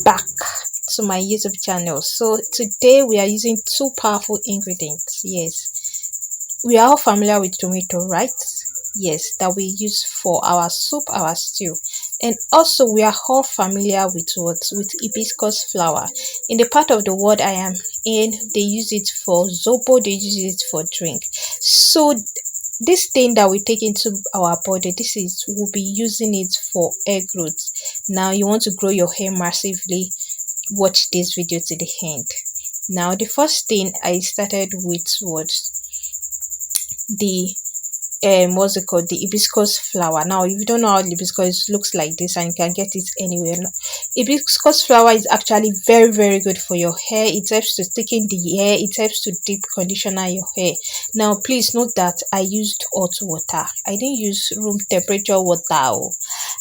back to my YouTube channel. So today we are using two powerful ingredients. Yes, we are all familiar with tomato, right? Yes, that we use for our soup, our stew. And also we are all familiar with what? With hibiscus flower. In the part of the world I am in, they use it for zobo, they use it for drink. So this thing that we take into our body, this is we'll be using it for hair growth. Now you want to grow your hair massively, watch this video to the end. Now the first thing I started with was the what's it called, the hibiscus flower. Now if you don't know how hibiscus looks like this, and you can get it anywhere, hibiscus flower is actually very good for your hair. It helps to thicken the hair, it helps to deep conditioner your hair. Now please note that I used hot water, I didn't use room temperature water.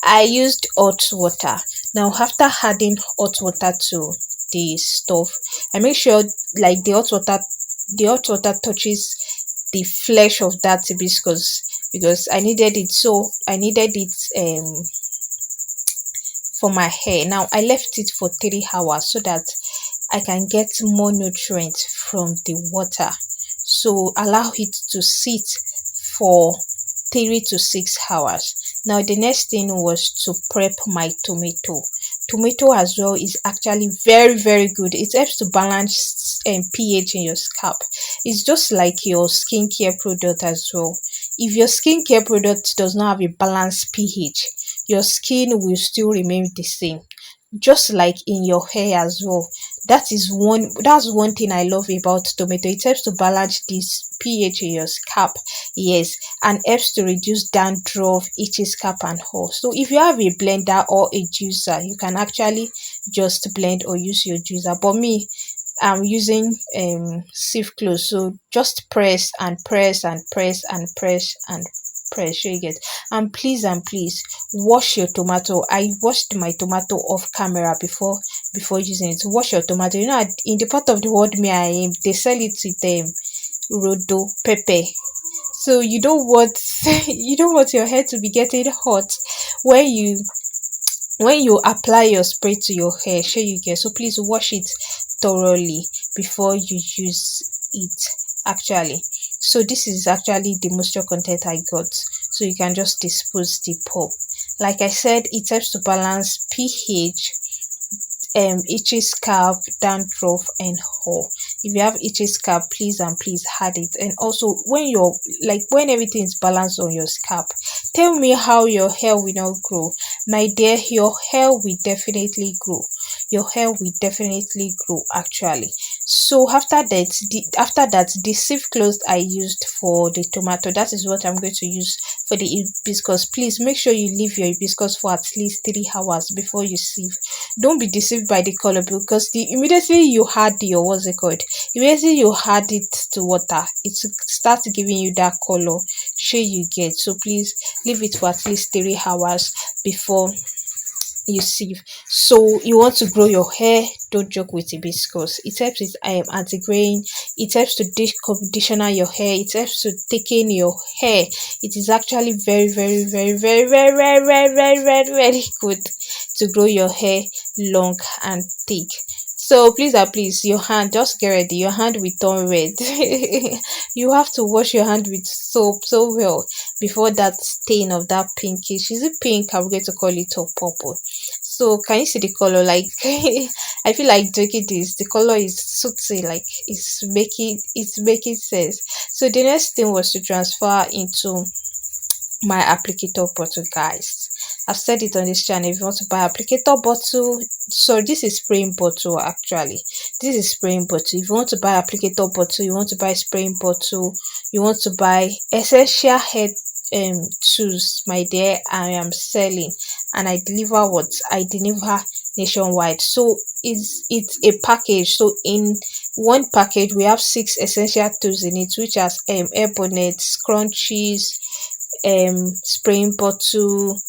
I used hot water. Now after adding hot water to the stove, I make sure like the hot water touches the flesh of that hibiscus, because I needed it. So I needed it for my hair. Now I left it for 3 hours so that I can get more nutrients from the water. So allow it to sit for 3 to 6 hours. Now the next thing was to prep my tomato. Tomato as well is actually very good. It helps to balance pH in your scalp. It's just like your skincare product as well. If your skincare product does not have a balanced pH, your skin will still remain the same, just like in your hair as well. That's one thing I love about tomato. It helps to balance this pH in your scalp. Yes, and helps to reduce dandruff, itchy scalp and all. So if you have a blender or a juicer, you can actually just blend or use your juicer. But me, I'm using sieve close, so just press and press and press and press and press, sure you get. And please wash your tomato. I washed my tomato off camera before using it. Wash your tomato. You know, in the part of the world me I am, they sell it with rodo pepper. So you don't want you don't want your hair to be getting hot when you apply your spray to your hair, sure you get. So please wash it thoroughly before you use it actually. So this is actually the moisture content I got, so you can just dispose the pulp. Like I said, it helps to balance pH, itchy scalp, dandruff and hair. If you have itchy scalp, please and please add it. And also when everything is balanced on your scalp, tell me how your hair will not grow. My dear, your hair will definitely grow. Your hair will definitely grow actually. So after that the sieve cloth I used for the tomato, that is what I'm going to use for the hibiscus. Please make sure you leave your hibiscus for at least 3 hours before you sieve. Don't be deceived by the color, because immediately you add your what's it called, immediately you add it to water, it starts giving you that color, sure you get. So please leave it for at least 3 hours before you sieve. So you want to grow your hair, don't joke with hibiscus. It helps with anti-graying, it helps to deep conditioner your hair, it helps to thicken your hair. It is actually very good to grow your hair long and thick. So please, your hand, just get ready, your hand will turn red. You have to wash your hand with soap so well before that stain of that pinkish, is it pink, I'm going to call it, or purple. So can you see the color? Like I feel like drinking this, the color is sooty, like it's making sense. So the next thing was to transfer into my applicator bottle, guys. I've said it on this channel, if you want to buy applicator bottle, so this is spraying bottle actually, this is spraying bottle. If you want to buy applicator bottle, you want to buy spraying bottle, you want to buy essential hair tools, my dear, I am selling, and I deliver nationwide. So it's a package. So in one package we have 6 essential tools in it, which are hair bonnets, scrunchies, spraying bottle,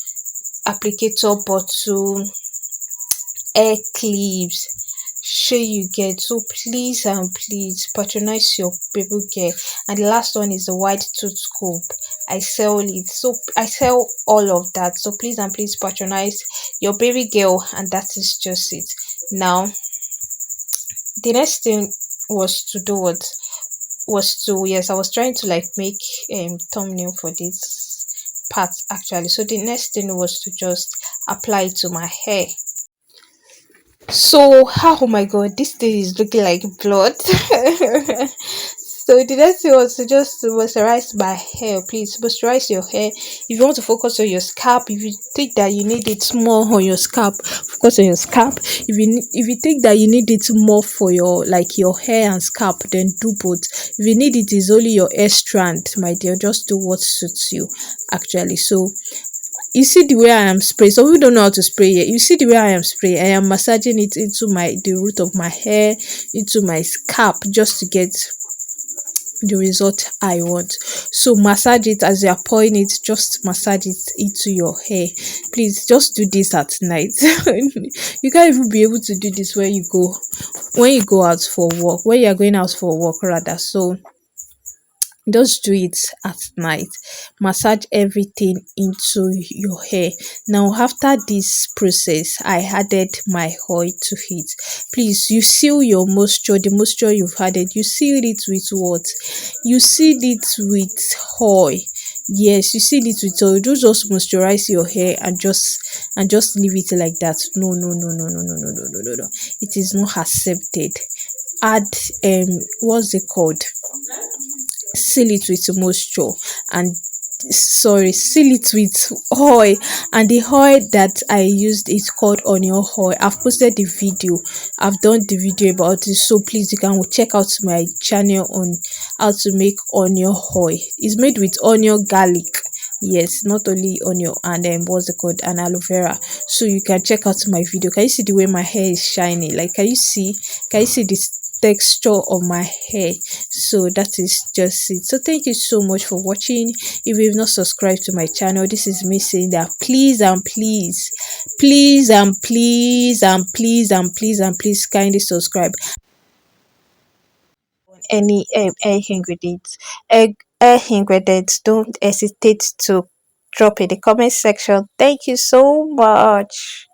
applicator bottle, hair clips, sure you get. So please and please patronize your baby girl. And the last one is the white tooth comb. I sell it, so I sell all of that. So please and please patronize your baby girl, and that is just it. Now the next thing was to do what was to, yes, I was trying to like make thumbnail for this part actually. So the next thing was to just apply it to my hair. So, oh my god, this thing is looking like blood. So the next thing was to just moisturize my hair. Please moisturize your hair. If you want to focus on your scalp, if you think that you need it more on your scalp, focus on your scalp. If you think that you need it more for your like your hair and scalp, then do both. If you need it is only your hair strand, my dear, just do what suits you actually. So you see the way I am spray. Some people don't know how to spray yet. You see the way I am spray. I am massaging it into my the root of my hair, into my scalp, just to get the result I want. So massage it as you are pouring it. Just massage it into your hair. Please just do this at night. You can't even be able to do this when you go out for work. When you are going out for work rather. So just do it at night. Massage everything into your hair. Now after this process I added my oil to it. Please, you seal your moisture, the moisture you've added, you seal it with what? You seal it with oil. Yes, you seal it with oil. Don't just moisturize your hair and just leave it like that. No, no, no, no, no, no, no, no, no, no, no. It is not accepted. Add what's it called? Seal it with moisture and seal it with oil. And the oil that I used is called onion oil. I've posted the video, I've done the video about it, so please you can check out my channel on how to make onion oil. It's made with onion, garlic, yes, not only onion, and what's it called, and aloe vera. So you can check out my video. Can you see the way my hair is shiny? Like, can you see this texture of my hair? So that is just it. So thank you so much for watching. If you've not subscribed to my channel, this is me saying that please and please, please and please and please and please and please kindly subscribe. Any air ingredients, don't hesitate to drop in the comment section. Thank you so much.